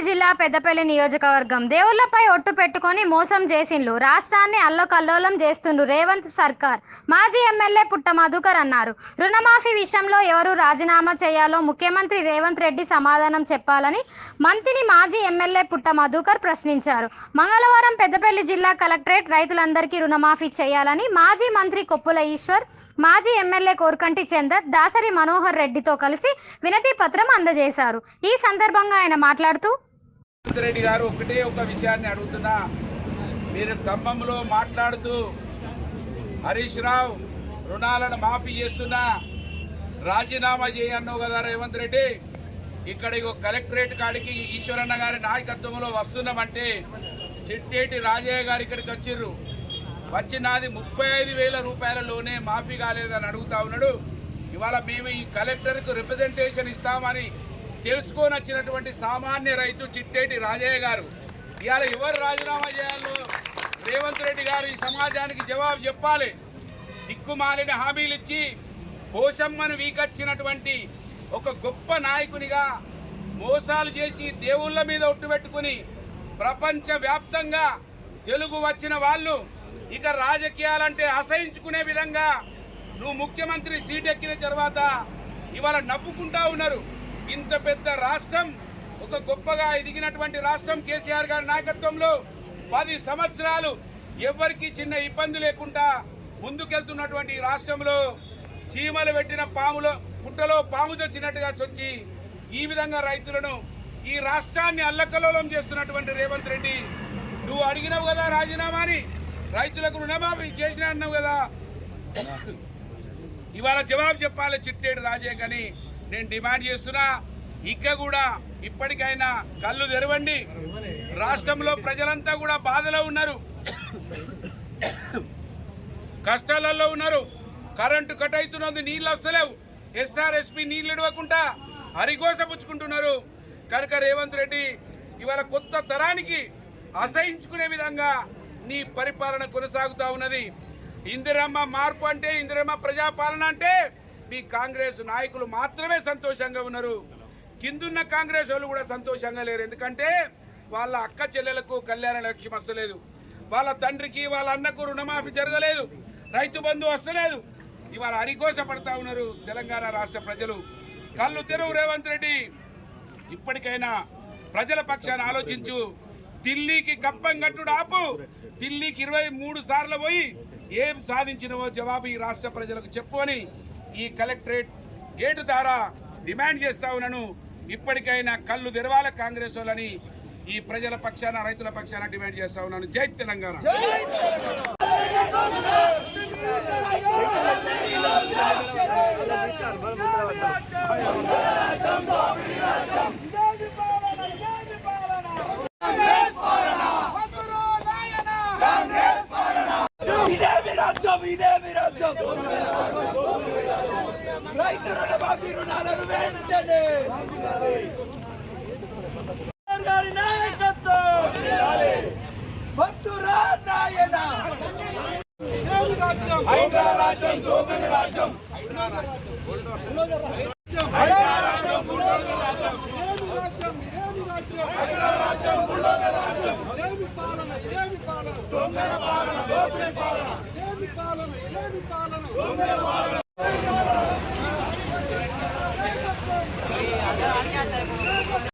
జిల్లా పెద్దపల్లి నియోజకవర్గం దేవుళ్లపై ఒట్టు పెట్టుకొని మోసం చేసిండ్రు. రాష్ట్రాన్ని అల్లకల్లోలం చేస్తుండ్రు రేవంత్ సర్కార్. మాజీ ఎమ్మెల్యే పుట్ట మధుకర్ అన్నారు. రుణమాఫీ విషయంలో ఎవరు రాజీనామా చేయాలో ముఖ్యమంత్రి రేవంత్ రెడ్డి సమాధానం చెప్పాలని మంత్రిని మాజీ ఎమ్మెల్యే పుట్ట మధుకర్ ప్రశ్నించారు. మంగళవారం పెద్దపల్లి జిల్లా కలెక్టరేట్ రైతులందరికీ రుణమాఫీ చేయాలని మాజీ మంత్రి కొప్పుల ఈశ్వర్, మాజీ ఎమ్మెల్యే కోర్కంటి చందర్, దాసరి మనోహర్ రెడ్డితో కలిసి వినతి పత్రం అందజేశారు. ఈ సందర్భంగా ఆయన మాట్లాడుతూ, రెడ్డి గారు ఒకటే ఒక విషయాన్ని అడుగుతున్నా. మీరు ఖమ్మంలో మాట్లాడుతూ హరీష్ రావు రుణాలను మాఫీ చేస్తున్నా రాజీనామా చేయన్నావు కదా రేవంత్ రెడ్డి. ఇక్కడ కలెక్టరేట్ కాడికి ఈశ్వరన్న గారి నాయకత్వంలో వస్తున్నామంటే చిట్టేటి రాజయ్య గారు ఇక్కడికి వచ్చిర్రు. వచ్చినది 35,000 రూపాయలలోనే మాఫీ కాలేదని అడుగుతా ఉన్నాడు. ఇవాళ మేము ఈ కలెక్టర్కు రిప్రజెంటేషన్ ఇస్తామని తెలుసుకొని వచ్చినటువంటి సామాన్య రైతు చిట్టేటి రాజయ్య గారు ఇవాళ ఎవరు రాజీనామా చేయాలో రేవంత్ రెడ్డి గారు ఈ సమాజానికి జవాబు చెప్పాలి. దిక్కుమాలిన హామీలు ఇచ్చి పోషమ్మను వీకొచ్చినటువంటి ఒక గొప్ప నాయకునిగా మోసాలు చేసి దేవుళ్ళ మీద ఒట్టు పెట్టుకుని ప్రపంచవ్యాప్తంగా తెలుగు వచ్చిన వాళ్ళు ఇక రాజకీయాలంటే అసహించుకునే విధంగా నువ్వు ముఖ్యమంత్రి సీట్ ఎక్కిన తర్వాత ఇవాళ నవ్వుకుంటా ఉన్నారు. ఇంత పెద్ద రాష్ట్రం, ఒక గొప్పగా ఎదిగినటువంటి రాష్ట్రం కేసీఆర్ గారి నాయకత్వంలో 10 సంవత్సరాలు ఎవరికి చిన్న ఇబ్బంది లేకుండా ముందుకెళ్తున్నటువంటి రాష్ట్రంలో చీమలు పెట్టిన పుట్టలో పాము చొచ్చినట్టుగా చొచ్చి ఈ విధంగా రైతులను ఈ రాష్ట్రాన్ని అల్లకల్లోలం చేస్తున్నటువంటి రేవంత్ రెడ్డి, నువ్వు అడిగినావు కదా రాజీనామాని, రైతులకు రుణమాఫీ చేసిన అన్నావు కదా, ఇవాళ జవాబు చెప్పాలి చిట్టేడు రాజయ్య అని నేను డిమాండ్ చేస్తున్నా. ఇక కూడా ఇప్పటికైనా కళ్ళు తెరవండి. రాష్ట్రంలో ప్రజలంతా కూడా బాధలో ఉన్నారు, కష్టాలలో ఉన్నారు. కరెంటు కట్ అవుతున్నది, నీళ్ళు వస్తలేవు, ఎస్ఆర్ఎస్పి నీళ్ళు ఇవ్వకుండా అరిగోస పుచ్చుకుంటున్నారు. కనుక రేవంత్ రెడ్డి ఇవాళ కొత్త తరానికి అసహించుకునే విధంగా నీ పరిపాలన కొనసాగుతూ ఉన్నది. ఇందిరమ్మ మార్పు అంటే, ఇందిరమ్మ ప్రజాపాలన అంటే మీ కాంగ్రెస్ నాయకులు మాత్రమే సంతోషంగా ఉన్నారు. కిందున్న కాంగ్రెస్ వాళ్ళు కూడా సంతోషంగా లేరు. ఎందుకంటే వాళ్ళ అక్క చెల్లెలకు కళ్యాణ లక్ష్యం వస్తలేదు, వాళ్ళ తండ్రికి వాళ్ళ అన్నకు రుణమాఫీ జరగలేదు, రైతు బంధు వస్తలేదు. ఇవాళ అరికోస పడతా ఉన్నారు తెలంగాణ రాష్ట్ర ప్రజలు. కళ్ళు తెరువు రేవంత్ రెడ్డి, ఇప్పటికైనా ప్రజల పక్షాన ఆలోచించు. ఢిల్లీకి కప్పం కట్టుడు ఆపు. ఢిల్లీకి 23 సార్లు పోయి ఏం సాధించినవో జవాబు ఈ రాష్ట్ర ప్రజలకు చెప్పు అని ఈ కలెక్టరేట్ గేటు ద్వారా డిమాండ్ చేస్తా ఉన్నాను. ఇప్పటికైనా కళ్ళు తెరవాల కాంగ్రెస్ వాళ్ళని ఈ ప్రజల పక్షాన, రైతుల పక్షాన డిమాండ్ చేస్తా ఉన్నాను. జై తెలంగాణ. రైతు రుణమాఫీ రుణాలను వెంటనే గారి నాయకత్వం భక్తురా నాయన. రాజ్యం దోపిడి రాజ్యం, పాలన